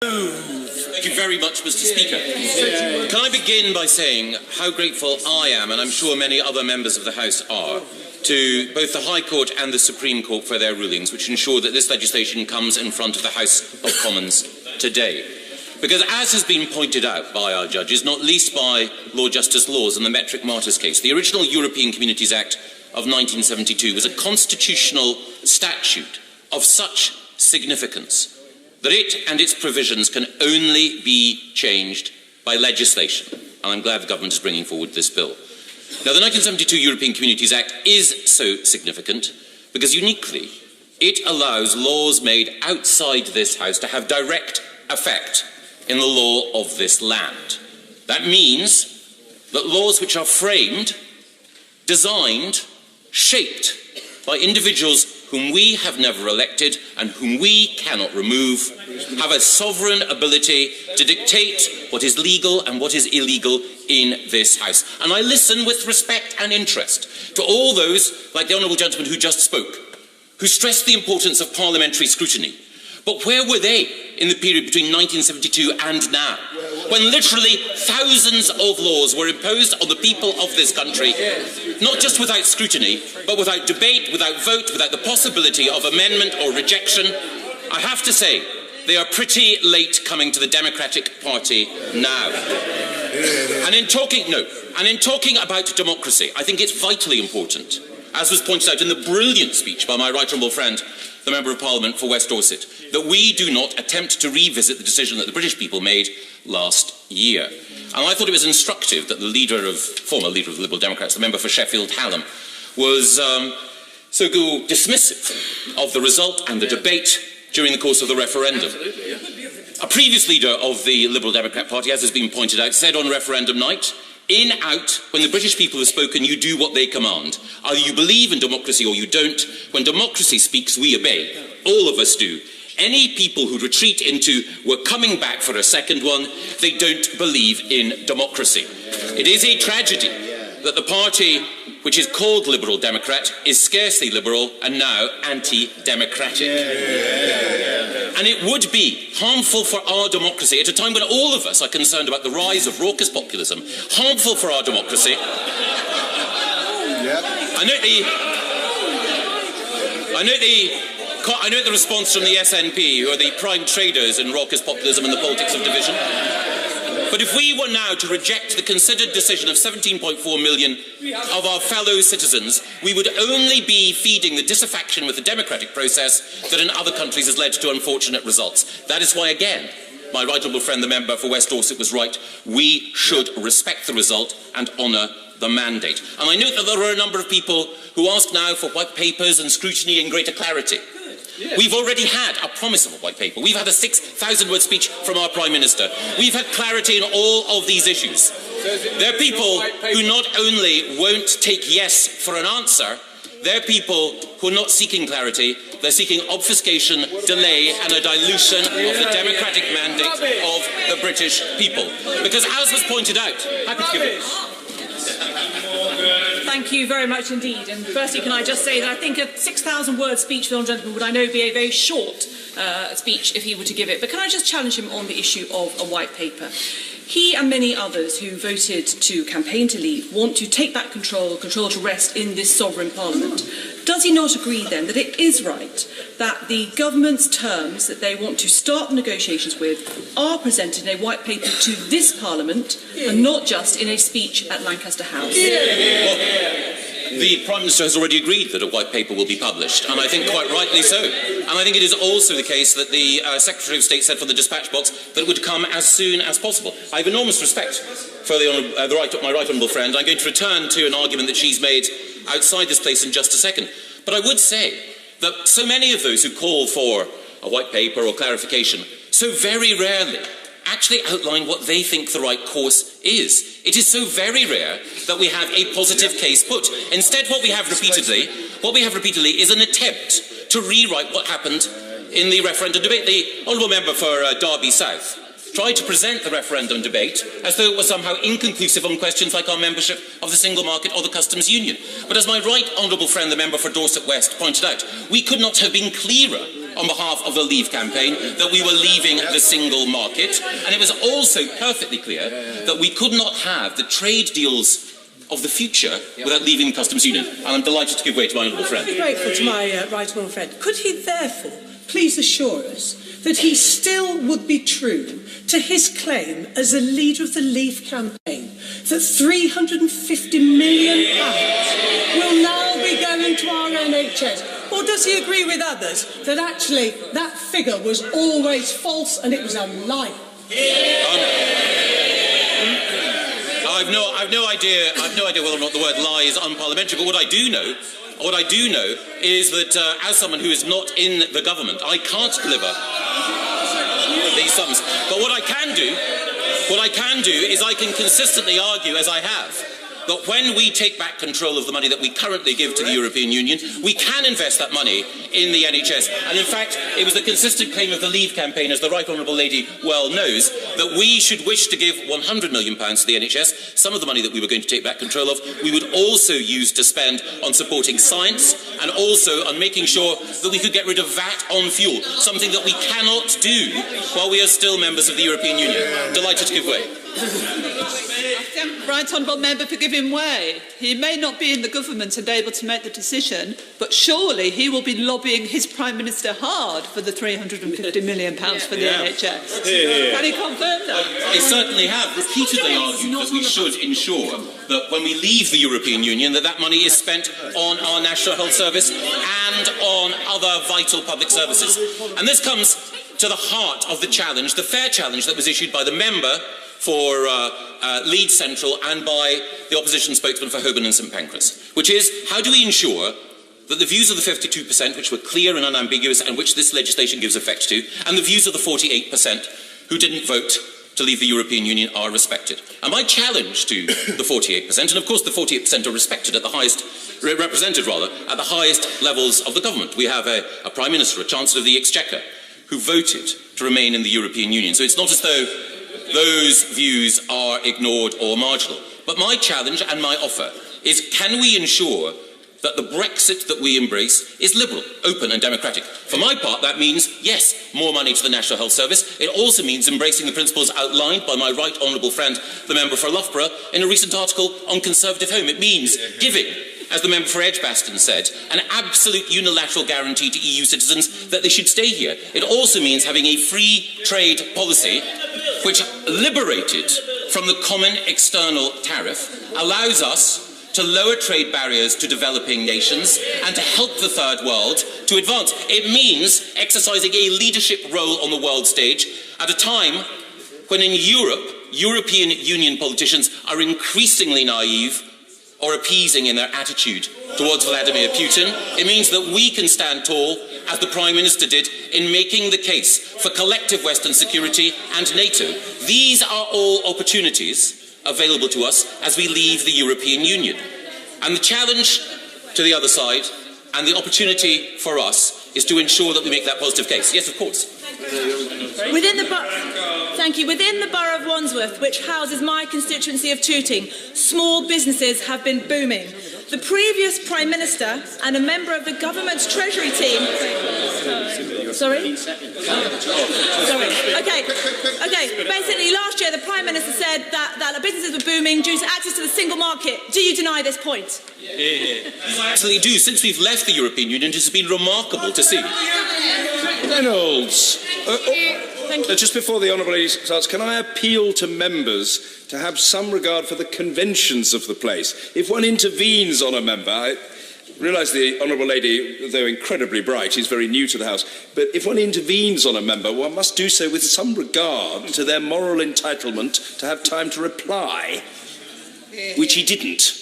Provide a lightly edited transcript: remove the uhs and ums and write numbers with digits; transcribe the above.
Thank you very much, Mr. Speaker. Can I begin by saying how grateful I am, and I'm sure many other members of the House are, to both the High Court and the Supreme Court for their rulings, which ensure that this legislation comes in front of the House of Commons today. Because, as has been pointed out by our judges, not least by Lord Justice Laws in the Metric Martyrs case, the original European Communities Act of 1972 was a constitutional statute of such significance that it and its provisions can only be changed by legislation. And I'm glad the government is bringing forward this bill. Now, the 1972 European Communities Act is so significant because uniquely it allows laws made outside this House to have direct effect in the law of this land. That means that laws which are framed, designed, shaped by individuals whom we have never elected and whom we cannot remove, have a sovereign ability to dictate what is legal and what is illegal in this House. And I listen with respect and interest to all those, like the honourable gentleman who just spoke, who stressed the importance of parliamentary scrutiny. But where were they in the period between 1972 and now, when literally thousands of laws were imposed on the people of this country, not just without scrutiny, but without debate, without vote, without the possibility of amendment or rejection? I have to say, they are pretty late coming to the Democratic Party now. And in talking about democracy, I think it's vitally important, as was pointed out in the brilliant speech by my right honourable friend, the Member of Parliament for West Dorset, that we do not attempt to revisit the decision that the British people made last year. And I thought it was instructive that the former leader of the Liberal Democrats, the member for Sheffield Hallam, was so dismissive of the result and the debate during the course of the referendum. A previous leader of the Liberal Democrat Party, as has been pointed out, said on referendum night, "In, out, when the British people have spoken, you do what they command. Either you believe in democracy or you don't. When democracy speaks, we obey. All of us do. Any people who retreat into, we're coming back for a second one, they don't believe in democracy." It is a tragedy that the party which is called Liberal Democrat is scarcely liberal and now anti-democratic. And it would be harmful for our democracy at a time when all of us are concerned about the rise of raucous populism, harmful for our democracy. I note the response from the SNP, who are the prime traders in raucous populism and the politics of division. But if we were now to reject the considered decision of 17.4 million of our fellow citizens, we would only be feeding the disaffection with the democratic process that in other countries has led to unfortunate results. That is why, again, my right honourable friend, the member for West Dorset, was right. We should respect the result and honour the mandate. And I note that there are a number of people who ask now for white papers and scrutiny and greater clarity. Yes. We've already had a promise of a white paper. We've had a 6,000-word speech from our Prime Minister. We've had clarity in all of these issues. There are people who not only won't take yes for an answer, they're people who are not seeking clarity, they're seeking obfuscation, delay and a dilution of the democratic mandate of the British people. Because as was pointed out, happy to give it. Thank you very much indeed. And firstly, can I just say that I think a 6,000-word speech for the honourable gentleman would, I know, be a very short speech if he were to give it. But can I just challenge him on the issue of a white paper? He and many others who voted to campaign to leave want to take that control to rest in this sovereign parliament. Does he not agree then that it is right that the government's terms that they want to start the negotiations with are presented in a white paper to this parliament and not just in a speech at Lancaster House? Well, the Prime Minister has already agreed that a white paper will be published, and I think quite rightly so. And I think it is also the case that the Secretary of State said from the dispatch box that it would come as soon as possible. I have enormous respect for my right honourable friend. I'm going to return to an argument that she's made outside this place in just a second. But I would say that so many of those who call for a white paper or clarification so very rarely actually outline what they think the right course is. It is so very rare that we have a positive case put. Instead, what we have repeatedly is an attempt to rewrite what happened in the referendum debate. The honourable member for Derby South tried to present the referendum debate as though it was somehow inconclusive on questions like our membership of the single market or the customs union. But as my right honourable friend, the member for Dorset West, pointed out, we could not have been clearer on behalf of the Leave campaign that we were leaving the single market, and it was also perfectly clear that we could not have the trade deals of the future without leaving the customs union. And I'm delighted to give way to my honourable friend. I'm grateful to my right honourable friend. Could he therefore please assure us that he still would be true to his claim as a leader of the Leave campaign that £350 million will now be going to our NHS? Or does he agree with others that actually that figure was always false and it was a lie? I've no idea whether or not the word lie is unparliamentary, but what I do know is that as someone who is not in the government, I can't deliver these sums. But what I can do is I can consistently argue, as I have, that when we take back control of the money that we currently give to the European Union, we can invest that money in the NHS. And in fact, it was the consistent claim of the Leave campaign, as the Right Honourable Lady well knows, that we should wish to give £100 million to the NHS. Some of the money that we were going to take back control of, we would also use to spend on supporting science and also on making sure that we could get rid of VAT on fuel, something that we cannot do while we are still members of the European Union. Delighted to give way. Right Honourable Member for giving way. He may not be in the government and able to make the decision, but surely he will be lobbying his Prime Minister hard for the £350 million for the NHS. Can he confirm that? They certainly have repeatedly argued that we should ensure that when we leave the European Union that money is spent on our National Health Service and on other vital public services. And this comes to the heart of the challenge, the fair challenge that was issued by the member for Leeds Central and by the opposition spokesman for Holborn and St Pancras, which is, how do we ensure that the views of the 52%, which were clear and unambiguous and which this legislation gives effect to, and the views of the 48% who didn't vote to leave the European Union are respected? And my challenge to the 48%, and of course the 48% are respected at the highest, represented rather, at the highest levels of the government. We have a Prime Minister, a Chancellor of the Exchequer, who voted to remain in the European Union. So it's not as though those views are ignored or marginal. But my challenge and my offer is, can we ensure that the Brexit that we embrace is liberal, open and democratic? For my part, that means, yes, more money to the National Health Service. It also means embracing the principles outlined by my right honourable friend, the member for Loughborough, in a recent article on Conservative Home. It means giving, as the member for Edgbaston said, an absolute unilateral guarantee to EU citizens that they should stay here. It also means having a free trade policy which, liberated from the common external tariff, allows us to lower trade barriers to developing nations and to help the third world to advance. It means exercising a leadership role on the world stage at a time when in Europe, European Union politicians are increasingly naive or appeasing in their attitude towards Vladimir Putin. It means that we can stand tall, as the Prime Minister did, in making the case for collective Western security and NATO. These are all opportunities available to us as we leave the European Union. And the challenge to the other side and the opportunity for us is to ensure that we make that positive case. Yes, of course. Within the borough of Wandsworth, which houses my constituency of Tooting, small businesses have been booming. The previous Prime Minister and a member of the government's Treasury team... Sorry? Okay. Basically, last year the Prime Minister said that the businesses were booming due to access to the single market. Do you deny this point? I absolutely do. Since we've left the European Union, it has been remarkable to see. Reynolds, just before the Honourable Lady starts, can I appeal to members to have some regard for the conventions of the place? If one intervenes on a member, I realise the Honourable Lady, though incredibly bright, is very new to the House, but if one intervenes on a member, one must do so with some regard to their moral entitlement to have time to reply, which he didn't.